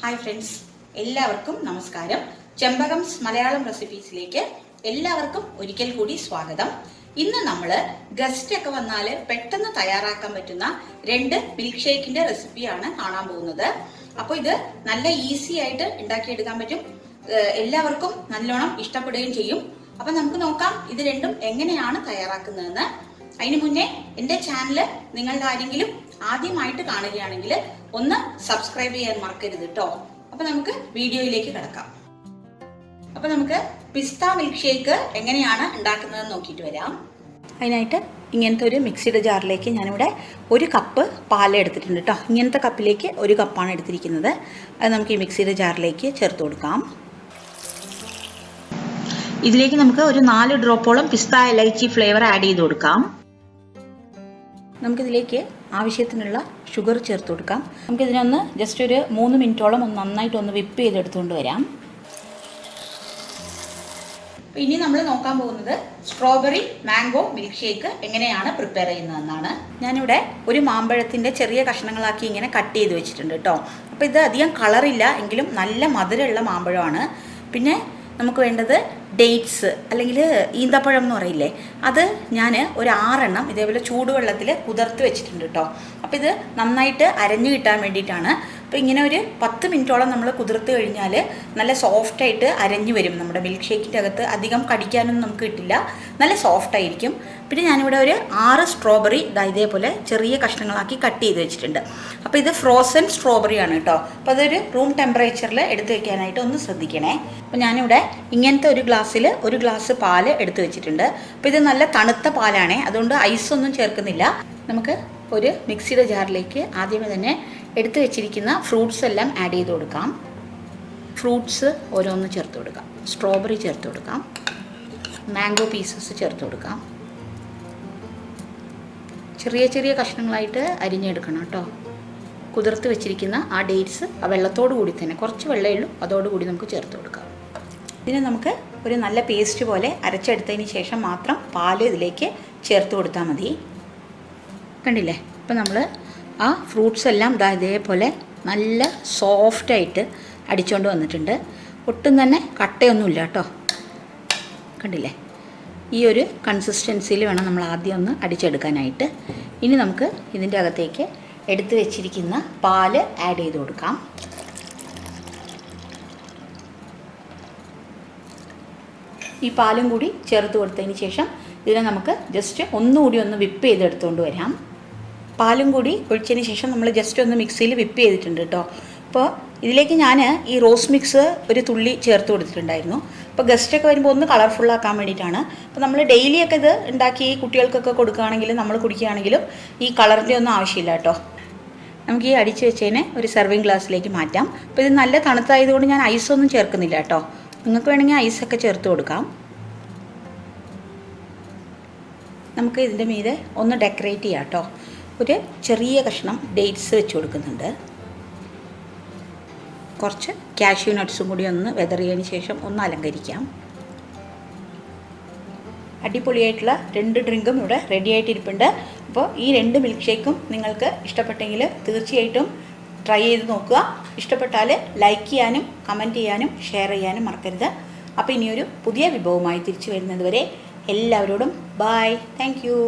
Hi friends, എല്ലാവർക്കും നമസ്കാരം. ചെമ്പകംസ് മലയാളം റെസിപ്പീസിലേക്ക് എല്ലാവർക്കും ഒരിക്കൽ കൂടി സ്വാഗതം. ഇന്ന് നമ്മൾ ഗസ്റ്റ് ഒക്കെ വന്നാൽ പെട്ടെന്ന് തയ്യാറാക്കാൻ പറ്റുന്ന 2 മിൽക്ക് ഷേക്കിന്റെ റെസിപ്പിയാണ് കാണാൻ പോകുന്നത്. അപ്പോൾ ഇത് നല്ല ഈസി ആയിട്ട് ഉണ്ടാക്കിയെടുക്കാൻ പറ്റും, എല്ലാവർക്കും നല്ലോണം ഇഷ്ടപ്പെടുകയും ചെയ്യും. അപ്പൊ നമുക്ക് നോക്കാം ഇത് രണ്ടും എങ്ങനെയാണ് തയ്യാറാക്കുന്നതെന്ന്. അതിനു മുന്നേ എൻ്റെ ചാനൽ നിങ്ങളുടെ ആരെങ്കിലും ആദ്യമായിട്ട് കാണുകയാണെങ്കിൽ ഒന്ന് സബ്സ്ക്രൈബ് ചെയ്യാൻ മറക്കരുത് കേട്ടോ. അപ്പൊ നമുക്ക് വീഡിയോയിലേക്ക് കിടക്കാം. അപ്പൊ നമുക്ക് പിസ്ത മിൽക്ക് ഷേക്ക് എങ്ങനെയാണ് ഉണ്ടാക്കുന്നതെന്ന് നോക്കിയിട്ട് വരാം. അതിനായിട്ട് ഇങ്ങനത്തെ ഒരു മിക്സിയുടെ ജാറിലേക്ക് ഞാനിവിടെ 1 കപ്പ് പാൽ എടുത്തിട്ടുണ്ട് കേട്ടോ. ഇങ്ങനത്തെ കപ്പിലേക്ക് 1 കപ്പാണ് എടുത്തിരിക്കുന്നത്. അത് നമുക്ക് ഈ മിക്സിയുടെ ജാറിലേക്ക് ചേർത്ത് കൊടുക്കാം. ഇതിലേക്ക് നമുക്ക് ഒരു 4 ഡ്രോപ്പോളം പിസ്ത എലൈച്ചി ഫ്ലേവർ ആഡ് ചെയ്ത് കൊടുക്കാം. നമുക്കിതിലേക്ക് ആവശ്യത്തിനുള്ള ഷുഗർ ചേർത്ത് കൊടുക്കാം. നമുക്കിതിനൊന്ന് ജസ്റ്റ് ഒരു 3 മിനിറ്റോളം നന്നായിട്ടൊന്ന് വിപ്പ് ചെയ്തെടുത്തുകൊണ്ട് വരാം. ഇനി നമ്മൾ നോക്കാൻ പോകുന്നത് സ്ട്രോബെറി മാംഗോ മിൽക്ക് ഷേക്ക് എങ്ങനെയാണ് പ്രിപ്പയർ ചെയ്യുന്നതെന്നാണ്. ഞാനിവിടെ ഒരു മാമ്പഴത്തിൻ്റെ ചെറിയ കഷ്ണങ്ങളാക്കി ഇങ്ങനെ കട്ട് ചെയ്ത് വെച്ചിട്ടുണ്ട് കേട്ടോ. അപ്പോൾ ഇത് അധികം കളറില്ല എങ്കിലും നല്ല മധുരമുള്ള മാമ്പഴമാണ്. പിന്നെ നമുക്ക് വേണ്ടത് ഡേറ്റ്സ് അല്ലെങ്കിൽ ഈന്തപ്പഴം എന്ന് പറയില്ലേ, അത് ഞാൻ ഒരു 6 എണ്ണം ഇതേപോലെ ചൂടുവെള്ളത്തിൽ കുതിർത്ത് വെച്ചിട്ടുണ്ട് കേട്ടോ. അപ്പോൾ ഇത് നന്നായിട്ട് അരഞ്ഞു കിട്ടാൻ വേണ്ടിയിട്ടാണ്. അപ്പോൾ ഇങ്ങനെ ഒരു 10 മിനിറ്റോളം നമ്മൾ കുതിർത്ത് കഴിഞ്ഞാൽ നല്ല സോഫ്റ്റായിട്ട് അരഞ്ഞു വരും. നമ്മുടെ മിൽക്ക് ഷേക്കിൻ്റെ അകത്ത് അധികം കടിക്കാനൊന്നും നമുക്ക് കിട്ടില്ല, നല്ല സോഫ്റ്റായിരിക്കും. പിന്നെ ഞാനിവിടെ ഒരു 6 സ്ട്രോബെറി ഇതേപോലെ ചെറിയ കഷ്ണങ്ങളാക്കി കട്ട് ചെയ്ത് വെച്ചിട്ടുണ്ട്. അപ്പോൾ ഇത് ഫ്രോസൺ സ്ട്രോബെറി ആണ് കേട്ടോ. അപ്പോൾ അതൊരു റൂം ടെമ്പറേച്ചറിൽ എടുത്ത് വെക്കാനായിട്ട് ഒന്ന് ശ്രദ്ധിക്കണേ. അപ്പോൾ ഞാനിവിടെ ഇങ്ങനത്തെ ഒരു ഗ്ലാസ്സിൽ 1 ഗ്ലാസ് പാല് എടുത്ത് വെച്ചിട്ടുണ്ട്. അപ്പോൾ ഇത് നല്ല തണുത്ത പാലാണേ, അതുകൊണ്ട് ഐസൊന്നും ചേർക്കുന്നില്ല. നമുക്ക് ഒരു മിക്സിയുടെ ജാറിലേക്ക് ആദ്യമേ തന്നെ എടുത്ത് വെച്ചിരിക്കുന്ന ഫ്രൂട്ട്സ് എല്ലാം ആഡ് ചെയ്ത് കൊടുക്കാം. ഫ്രൂട്ട്സ് ഓരോന്ന് ചേർത്ത് കൊടുക്കാം. സ്ട്രോബെറി ചേർത്ത് കൊടുക്കാം. മാംഗോ പീസസ് ചേർത്ത് കൊടുക്കാം. ചെറിയ ചെറിയ കഷ്ണങ്ങളായിട്ട് അരിഞ്ഞെടുക്കണം കേട്ടോ. കുതിർത്ത് വെച്ചിരിക്കുന്ന ആ ഡേറ്റ്സ് ആ വെള്ളത്തോടു കൂടി തന്നെ, കുറച്ച് വെള്ളമേ ഉള്ളൂ, അതോടുകൂടി നമുക്ക് ചേർത്ത് കൊടുക്കാം. ഇതിന് നമുക്ക് ഒരു നല്ല പേസ്റ്റ് പോലെ അരച്ചെടുത്തതിന് ശേഷം മാത്രം പാല് ഇതിലേക്ക് ചേർത്ത് കൊടുത്താൽ മതി. കണ്ടില്ലേ? അപ്പോൾ നമ്മൾ ആ ഫ്രൂട്ട്സ് എല്ലാം ഇതേപോലെ നല്ല സോഫ്റ്റായിട്ട് അടിച്ചുകൊണ്ട് വന്നിട്ടുണ്ട്. ഒട്ടും തന്നെ കട്ടയൊന്നുമില്ല കേട്ടോ. കണ്ടില്ലേ? ഈ ഒരു കൺസിസ്റ്റൻസിയിൽ വേണം നമ്മൾ ആദ്യം ഒന്ന് അടിച്ചെടുക്കാനായിട്ട്. ഇനി നമുക്ക് ഇതിൻ്റെ അകത്തേക്ക് എടുത്ത് വെച്ചിരിക്കുന്ന പാല് ആഡ് ചെയ്ത് കൊടുക്കാം. ഈ പാലും കൂടി ചേർത്ത് കൊടുത്തതിന് ശേഷം ഇതിനെ നമുക്ക് ജസ്റ്റ് ഒന്നുകൂടി ഒന്ന് വിപ്പ് ചെയ്തെടുത്തുകൊണ്ട് വരാം. പാലും കൂടി ഒഴിച്ചതിന് ശേഷം നമ്മൾ ജസ്റ്റ് ഒന്ന് മിക്സിയിൽ വിപ്പ് ചെയ്തിട്ടുണ്ട് കേട്ടോ. അപ്പോൾ ഇതിലേക്ക് ഞാൻ ഈ റോസ് മിക്സ് ഒരു തുള്ളി ചേർത്ത് കൊടുത്തിട്ടുണ്ടായിരുന്നു. അപ്പോൾ ഗസ്റ്റൊക്കെ വരുമ്പോൾ ഒന്ന് കളർഫുള്ളാക്കാൻ വേണ്ടിയിട്ടാണ്. അപ്പോൾ നമ്മൾ ഡെയിലിയൊക്കെ ഇത് ഉണ്ടാക്കി കുട്ടികൾക്കൊക്കെ കൊടുക്കുകയാണെങ്കിലും നമ്മൾ കുടിക്കുകയാണെങ്കിലും ഈ കളറിൻ്റെ ഒന്നും ആവശ്യമില്ല കേട്ടോ. നമുക്ക് ഈ അടിച്ച് വെച്ചതിനെ ഒരു സെർവിങ് ഗ്ലാസ്സിലേക്ക് മാറ്റാം. അപ്പോൾ ഇത് നല്ല തണുത്തായതുകൊണ്ട് ഞാൻ ഐസൊന്നും ചേർക്കുന്നില്ല കേട്ടോ. നിങ്ങൾക്ക് വേണമെങ്കിൽ ഐസൊക്കെ ചേർത്ത് കൊടുക്കാം. നമുക്ക് ഇതിൻ്റെ മീതെ ഒന്ന് ഡെക്കറേറ്റ് ചെയ്യാം കേട്ടോ. ഒരു ചെറിയ കഷ്ണം ഡേറ്റ്സ് വെച്ച് കൊടുക്കുന്നുണ്ട്. കുറച്ച് കാഷ്യൂ നട്ട്സും കൂടി ഒന്ന് വെതറിയതിന് ശേഷം ഒന്ന് അലങ്കരിക്കാം. അടിപൊളിയായിട്ടുള്ള 2 ഡ്രിങ്കും ഇവിടെ റെഡി ആയിട്ടിരിപ്പുണ്ട്. അപ്പോൾ ഈ 2 മിൽക്ക് ഷേക്കും നിങ്ങൾക്ക് ഇഷ്ടപ്പെട്ടെങ്കിൽ തീർച്ചയായിട്ടും ട്രൈ ചെയ്ത് നോക്കുക. ഇഷ്ടപ്പെട്ടാൽ ലൈക്ക് ചെയ്യാനും കമൻറ്റ് ചെയ്യാനും ഷെയർ ചെയ്യാനും മറക്കരുത്. അപ്പോൾ ഇനിയൊരു പുതിയ വിഭവമായി തിരിച്ചു വരുന്നത് വരെ എല്ലാവരോടും ബൈ. Thank you.